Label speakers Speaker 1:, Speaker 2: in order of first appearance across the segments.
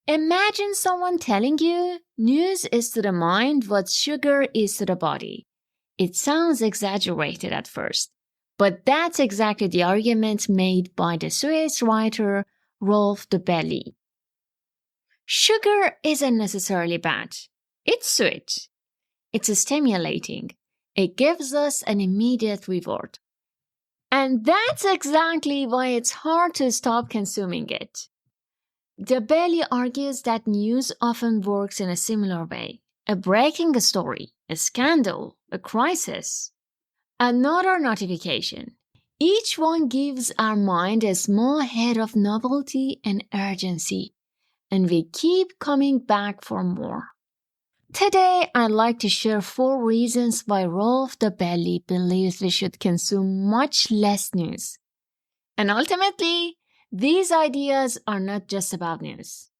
Speaker 1: Imagine someone telling you news is to the mind what sugar is to the body. It sounds exaggerated at first, but that's exactly the argument made by the Swiss writer Rolf Dobelli. Sugar isn't necessarily bad. It's sweet. It's stimulating. It gives us an immediate reward. And that's exactly why it's hard to stop consuming it. Dobelli argues that news often works in a similar way. A breaking story, a scandal, a crisis, another notification. Each one gives our mind a small hit of novelty and urgency, and we keep coming back for more. Today, I'd like to share 4 reasons why Rolf Dobelli believes we should consume much less news. And ultimately, these ideas are not just about news.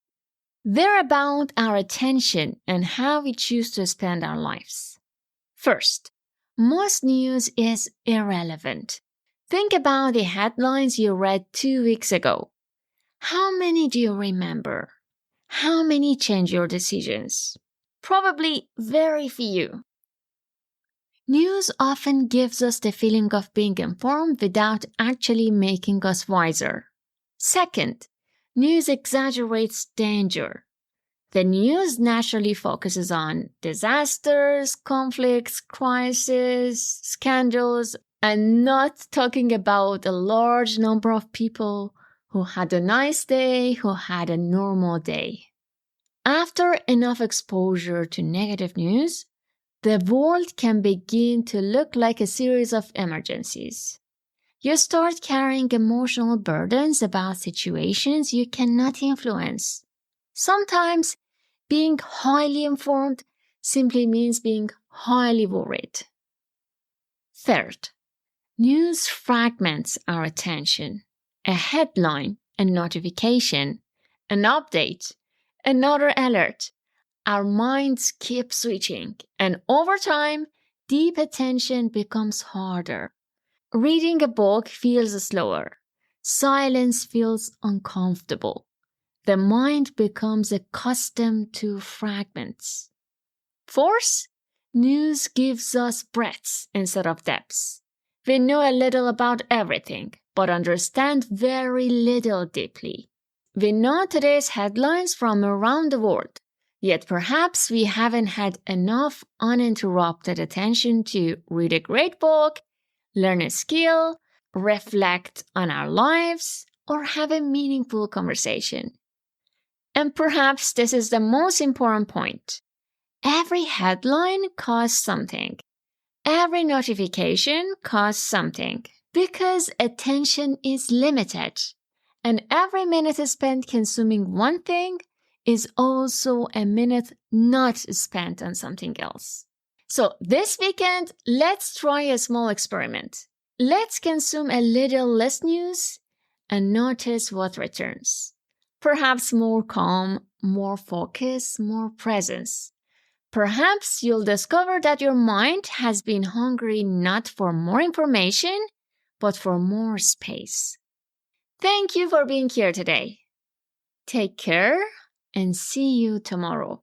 Speaker 1: They're about our attention and how we choose to spend our lives. First, most news is irrelevant. Think about the headlines you read 2 weeks ago. How many do you remember? How many change your decisions? Probably very few. News often gives us the feeling of being informed without actually making us wiser. Second, news exaggerates danger. The news naturally focuses on disasters, conflicts, crises, scandals, and not talking about a large number of people who had a nice day, who had a normal day. After enough exposure to negative news, the world can begin to look like a series of emergencies. You start carrying emotional burdens about situations you cannot influence. Sometimes being highly informed simply means being highly worried. Third, news fragments our attention. A headline, a notification, an update, another alert. Our minds keep switching, and over time, deep attention becomes harder. Reading a book feels slower. Silence feels uncomfortable. The mind becomes accustomed to fragments. Fourth, news gives us breadths instead of depths. We know a little about everything, but understand very little deeply. We know today's headlines from around the world, yet perhaps we haven't had enough uninterrupted attention to read a great book, learn a skill, reflect on our lives, or have a meaningful conversation. And perhaps this is the most important point. Every headline costs something. Every notification costs something because attention is limited. And every minute spent consuming one thing is also a minute not spent on something else. So this weekend, let's try a small experiment. Let's consume a little less news and notice what returns. Perhaps more calm, more focus, more presence. Perhaps you'll discover that your mind has been hungry not for more information, but for more space. Thank you for being here today. Take care and see you tomorrow.